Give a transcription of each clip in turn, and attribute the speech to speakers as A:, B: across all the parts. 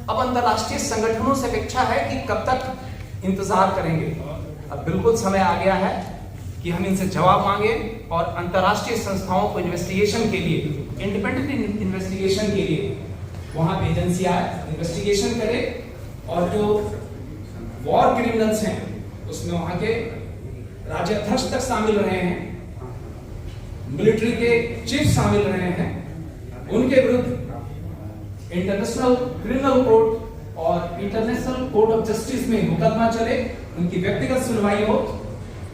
A: अब अंतर्राष्ट्रीय संगठनों से अपेक्षा है कि कब तक इंतजार करेंगे। अब बिल्कुल समय आ गया है कि हम इनसे जवाब मांगे और अंतर्राष्ट्रीय संस्थाओं को इन्वेस्टिगेशन के लिए, इंडिपेंडेंट इन्वेस्टिगेशन के लिए वहां पे एजेंसियां इन्वेस्टिगेशन करे और जो वॉर क्रिमिनल्स हैं उसमें वहां के राज्याध्यक्ष तक शामिल रहे हैं, मिलिट्री के चीफ शामिल रहे हैं, उनके विरुद्ध इंटरनेशनल क्रिमिनल कोर्ट और इंटरनेशनल कोर्ट ऑफ जस्टिस में मुकदमा चले, उनकी व्यक्तिगत सुनवाई हो,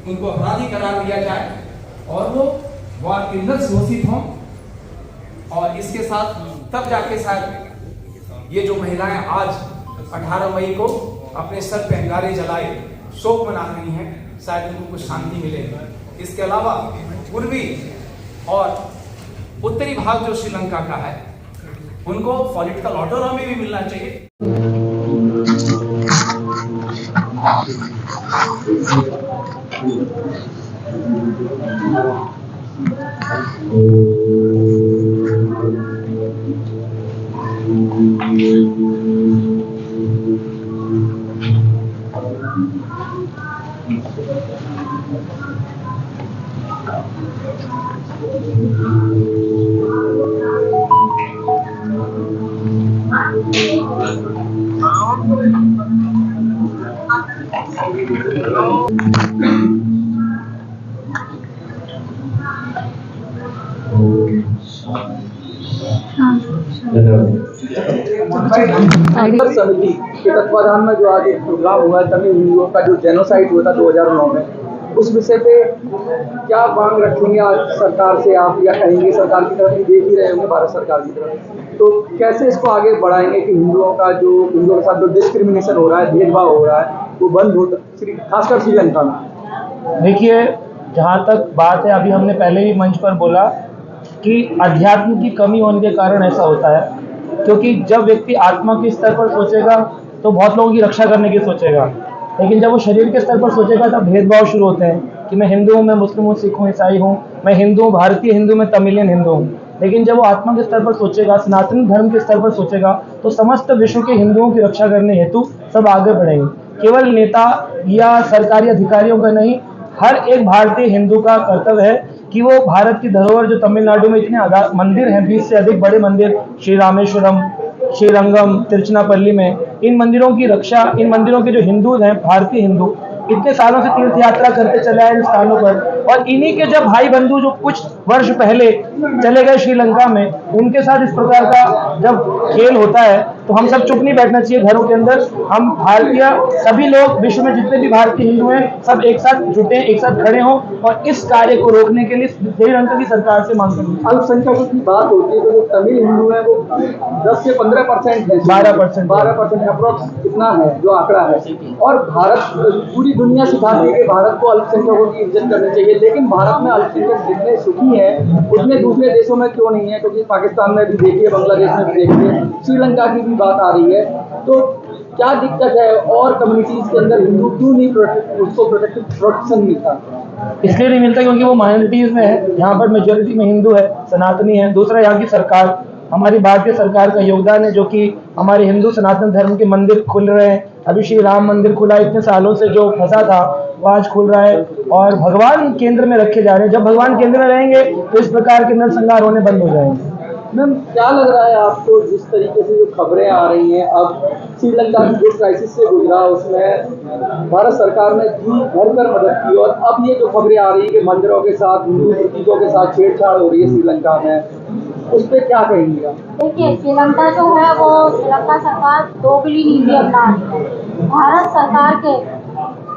A: उनको अपराधी करार दिया जाए और वो वॉर क्रिमिनल्स घोषित हों। और इसके साथ तब जाके शायद ये जो महिलाएं आज 18 मई को अपने सर पे अंगारे जलाए शोक मना रही हैं, शायद उनको कुछ शांति मिले। इसके अलावा पूर्वी और उत्तरी भाग जो श्रीलंका का है उनको पॉलिटिकल ऑटोनॉमी भी मिलना चाहिए।
B: समिति के तत्वाधान में जो आज एक प्रोग्राम हुआ है तमिल हिंदुओं का जो जेनोसाइड हुआ था 2009 में, उस विषय पे क्या मांग रखेंगे आज सरकार से आप, या कहेंगे सरकार की तरफ ही देख ही रहे होंगे भारत सरकार की तरफ, तो कैसे इसको आगे बढ़ाएंगे कि हिंदुओं के साथ जो डिस्क्रिमिनेशन हो रहा है, भेदभाव हो रहा है, वो बंद हो, खासकर श्रीलंका में?
C: देखिए, जहाँ तक बात है, अभी हमने पहले भी मंच पर बोला कि अध्यात्म की कमी होने के कारण ऐसा होता है, क्योंकि जब व्यक्ति आत्मा के स्तर पर सोचेगा तो बहुत लोगों की रक्षा करने की सोचेगा, लेकिन जब वो शरीर के स्तर पर सोचेगा तब भेदभाव शुरू होते हैं कि मैं हिंदू हूँ, मैं मुस्लिम हूँ, सिख हूँ, ईसाई हूँ, मैं हिंदू हूँ, भारतीय हिंदू, मैं तमिलियन हिंदू हूँ। लेकिन जब वो आत्मा के स्तर पर सोचेगा, सनातन धर्म के स्तर पर सोचेगा, तो समस्त विश्व के हिंदुओं की रक्षा करने हेतु सब आगे बढ़ेंगे। केवल नेता या सरकारी अधिकारियों का नहीं, हर एक भारतीय हिंदू का कर्तव्य है कि वो भारत की धरोहर, जो तमिलनाडु में इतने मंदिर हैं, 20 से अधिक बड़े मंदिर, श्री रामेश्वरम, श्रीरंगम, तिरुचनापल्ली में, इन मंदिरों की रक्षा, इन मंदिरों के जो हिंदू हैं, भारतीय हिंदू इतने सालों से तीर्थ यात्रा करते चले आए इन स्थानों पर, और इन्हीं के जब भाई बंधु जो कुछ वर्ष पहले चले गए श्रीलंका में, उनके साथ इस प्रकार का जब खेल होता है तो हम सब चुप नहीं बैठना चाहिए घरों के अंदर। हम भारतीय सभी लोग, विश्व में जितने भी भारतीय हिंदू हैं, सब एक साथ जुटे, एक साथ खड़े हों और इस कार्य को रोकने के लिए श्रीलंका की सरकार से मांग करें।
B: अल्पसंख्यकों की बात होती है तो जो तमिल हिंदू है वो 10 से 15% है, 12% अप्रोक्स इतना है जो आंकड़ा है। और भारत, पूरी दुनिया सिखाती है कि भारत को अल्पसंख्यकों की इज्जत करनी चाहिए, लेकिन भारत में अल्पसंख्यक जितने सुखी हैं उतने दूसरे देशों में क्यों नहीं है? क्योंकि पाकिस्तान में भी देखिए, बांग्लादेश में भी देखिए, श्रीलंका की भी बात आ रही है, तो क्या दिक्कत है? और कम्युनिटीज के अंदर हिंदू क्यों नहीं उसको प्रोटेक्शन मिलता?
C: इसलिए नहीं मिलता क्योंकि वो माइनॉरिटीज में है, यहाँ पर मेजोरिटी में हिंदू है, सनातनी है। दूसरा, यहाँ की सरकार, हमारी भारतीय सरकार का योगदान है, जो कि हमारे हिंदू सनातन धर्म के मंदिर खुल रहे हैं। अभी श्री राम मंदिर खुला, इतने सालों से जो फंसा था वो आज खुल रहा है, और भगवान केंद्र में रखे जा रहे हैं। जब भगवान केंद्र में रहेंगे तो इस प्रकार के नरसंहार होने बंद हो जाएंगे।
B: मैम, क्या लग रहा है आपको, जिस तरीके से जो खबरें आ रही हैं, अब श्रीलंका की जो क्राइसिस से गुजरा उसमें भारत सरकार ने जी भरकर मदद की, और अब ये जो खबरें आ रही है कि मंदिरों के साथ, हिंदू प्रतीकों के साथ छेड़छाड़ हो रही है श्रीलंका में, उस पर क्या कहेंगे आप?
D: देखिए, श्रीलंका जो है वो, श्रीलंका सरकार दोगली नीति अपना रही है। भारत सरकार के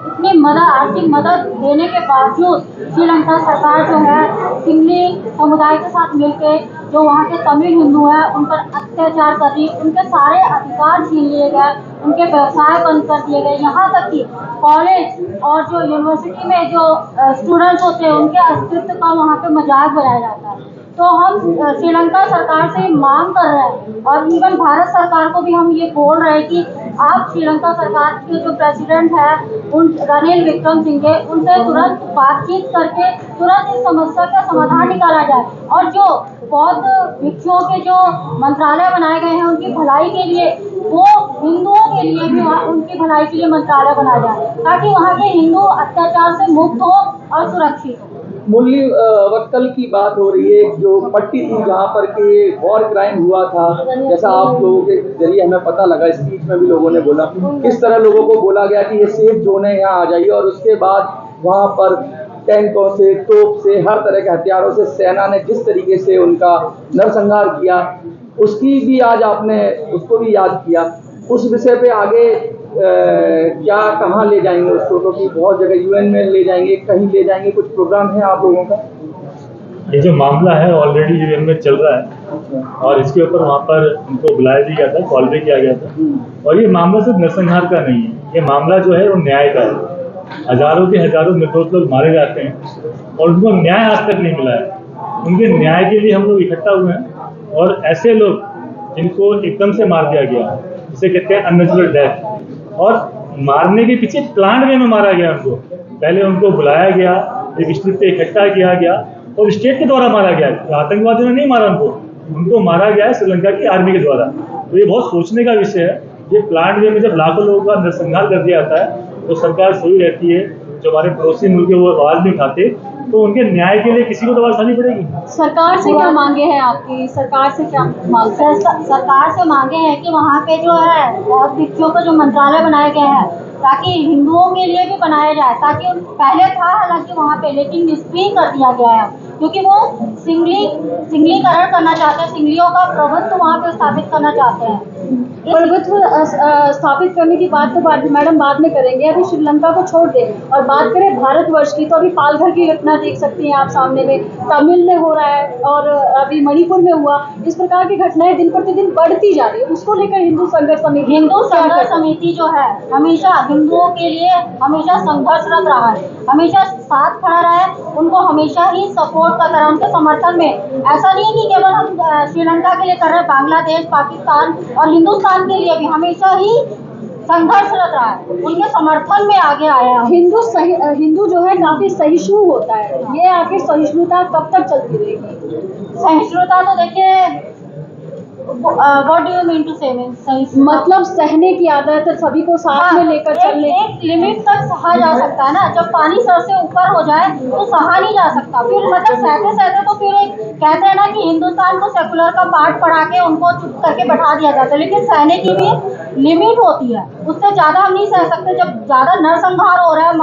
D: इतनी मदद, आर्थिक मदद देने के बावजूद श्रीलंका सरकार जो है सिंगली समुदाय के साथ मिलकर जो वहाँ के तमिल हिंदू हैं उन पर अत्याचार कर रही, उनके सारे अधिकार छीन लिए गए, उनके व्यवसाय बंद कर दिए गए, यहाँ तक कि कॉलेज और जो यूनिवर्सिटी में जो स्टूडेंट्स होते हैं उनके अस्तित्व का वहाँ पे मजाक बनाया जाता है। तो हम श्रीलंका सरकार से मांग कर रहे हैं, और इवन भारत सरकार को भी हम ये बोल रहे हैं कि आप श्रीलंका सरकार के जो प्रेसिडेंट है उन रनिल विक्रमसिंघे उनसे तुरंत बातचीत करके तुरंत इस समस्या का समाधान निकाला जाए और जो बौद्ध भिक्षुओं के जो मंत्रालय बनाए गए हैं उनकी भलाई के लिए वो हिंदुओं के लिए भी उनकी भलाई के लिए मंत्रालय बनाया जाए ताकि वहाँ के हिंदू अत्याचार से मुक्त हो और सुरक्षित हो।
B: मुरली वक्कल की बात हो रही है, जो पट्टी थी जहाँ पर के वॉर क्राइम हुआ था, जैसा आप लोगों के जरिए हमें पता लगा, स्पीच में भी लोगों ने बोला किस तरह लोगों को बोला गया कि ये सेफ जोन है, यहाँ आ जाइए, और उसके बाद वहाँ पर टैंकों से, तोप से, हर तरह के हथियारों से सेना ने जिस तरीके से उनका नरसंहार किया, उसकी भी आज आपने उसको भी याद किया। उस विषय पे आगे क्या कहाँ ले जाएंगे उसको, क्योंकि बहुत जगह यूएन में ले जाएंगे, कहीं ले जाएंगे, कुछ प्रोग्राम है आप लोगों का?
E: ये जो मामला है ऑलरेडी यूएन में चल रहा है और इसके ऊपर वहाँ पर उनको बुलाया भी गया था, कॉल भी किया गया था। और ये मामला सिर्फ नरसंहार का नहीं है, ये मामला जो है वो न्याय का है। हजारों के हजारों निर्दोष लोग मारे जाते हैं और उनको न्याय आज तक नहीं मिला है। उनके न्याय के लिए हम लोग इकट्ठा हुए हैं और ऐसे लोग जिनको एकदम से मार दिया गया, जिसे कहते हैं अननेचुरल डेथ, और मारने के पीछे प्लान वे में मारा गया उनको। पहले उनको बुलाया गया, एक स्टेट पे इकट्ठा किया गया और स्टेट के द्वारा मारा गया। आतंकवादियों ने नहीं मारा उनको मारा गया है श्रीलंका की आर्मी के द्वारा। तो ये बहुत सोचने का विषय है। ये प्लान वे में जब लाखों लोगों का नरसंहार कर दिया जाता है तो सरकार सही रहती है। जो हमारे पड़ोसी मुल्क है वो आवाज नहीं उठाते, तो उनके न्याय के लिए किसी को तो आवाज उठानी पड़ेगी।
D: सरकार से क्या मांगे हैं आपकी? सरकार से क्या मांगे? सरकार से मांगे हैं कि वहाँ पे जो है बौद्ध भिक्षुओं का जो मंत्रालय बनाए गए हैं ताकि हिंदुओं के लिए भी बनाया जाए, ताकि पहले था हालांकि वहाँ पे, लेकिन निष्क्रिय कर दिया गया है क्योंकि वो सिंगलीकरण करना चाहते हैं, सिंगलियों का प्रभुत्व वहाँ पे स्थापित करना चाहते हैं।
F: प्रभुत्व स्थापित करने की बात तो मैडम बाद में करेंगे, अभी श्रीलंका को छोड़ दें और बात करें भारतवर्ष की। तो अभी पालघर की घटना देख सकती हैं आप सामने में, तमिल में हो रहा है और अभी मणिपुर में हुआ। इस प्रकार की घटनाएं दिन प्रतिदिन बढ़ती जा रही है, उसको लेकर हिंदू संघर्ष
D: समिति जो है हमेशा हिंदुओं के लिए हमेशा संघर्षरत रहा है, हमेशा साथ खड़ा रहा है, उनको हमेशा ही सपोर्ट करता रहा, उनके समर्थन में। ऐसा नहीं है कि केवल हम श्रीलंका के लिए कर रहे हैं, बांग्लादेश, पाकिस्तान और हिंदुस्तान के लिए भी हमेशा ही संघर्षरत रहा है, उनके समर्थन में आगे आया है।
F: हिंदू जो है काफी सहिष्णु होता है, ये आखिर सहिष्णुता कब तक चलती रहेगी?
D: सहिष्णुता तो देखिए, what do you mean to say?
F: मतलब सहने की आदत, सभी को साथ में लेकर चलने।
D: एक लिमिट तक सहा जा सकता है ना, जब पानी सर से ऊपर हो जाए तो सहा नहीं जा सकता। फिर मतलब सहते सहते तो फिर एक कहते हैं ना कि हिंदुस्तान को सेकुलर का पाठ पढ़ा के उनको चुप करके बैठा दिया जाता है, लेकिन सहने की भी लिमिट होती है, उससे ज्यादा हम नहीं सह सकते। जब ज्यादा नरसंहार हो रहा है,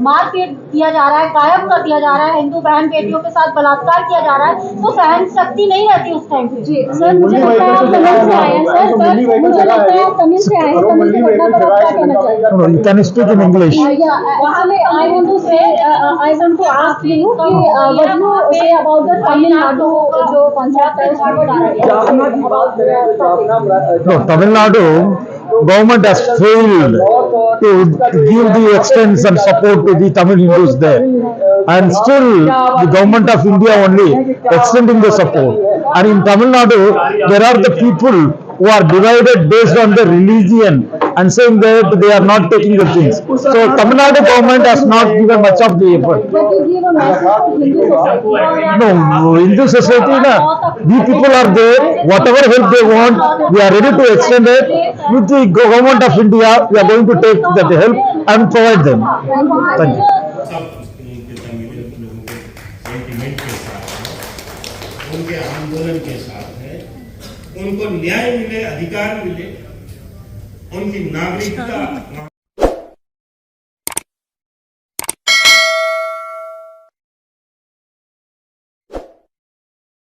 D: मार पीट दिया जा रहा है, गायब कर दिया जा रहा है, हिंदू बहन बेटियों के साथ बलात्कार किया जा रहा है, तो सहन शक्ति नहीं रहती उस टाइम पे।
F: जी सर, मुझे लगता है आप तमिल से आए हैं सर, मुझे लगता है आप तमिल से आए हैं, तमिल की घटना पर आप क्या कहना चाहेंगे?
G: You can speak in English.
F: Actually, I want to say, I want to ask you कि what you say about the Tamil Nadu जो पंचायत है उसके बारे
B: जाफना की बात करें तो
G: No, Tamil Nadu government has failed to give the extent some support to the Tamil Hindus there, and still the government of India only extending the support. And in Tamil Nadu, there are the people who are divided based on the religion and saying that they are not taking the things. So Tamil Nadu government has not given much of the effort.
F: But you give a message to Hindu society.
G: No, Hindu society, we people are there. Whatever help they want, we are ready to extend it. With the government of India, we are going to take that help and provide them. Thank you.
H: सब उनके तमिल लोगों के sentiment के साथ है, उनके आंदोलन के साथ है, उनको न्याय मिले, अधिकार मिले, उनकी नागरिकता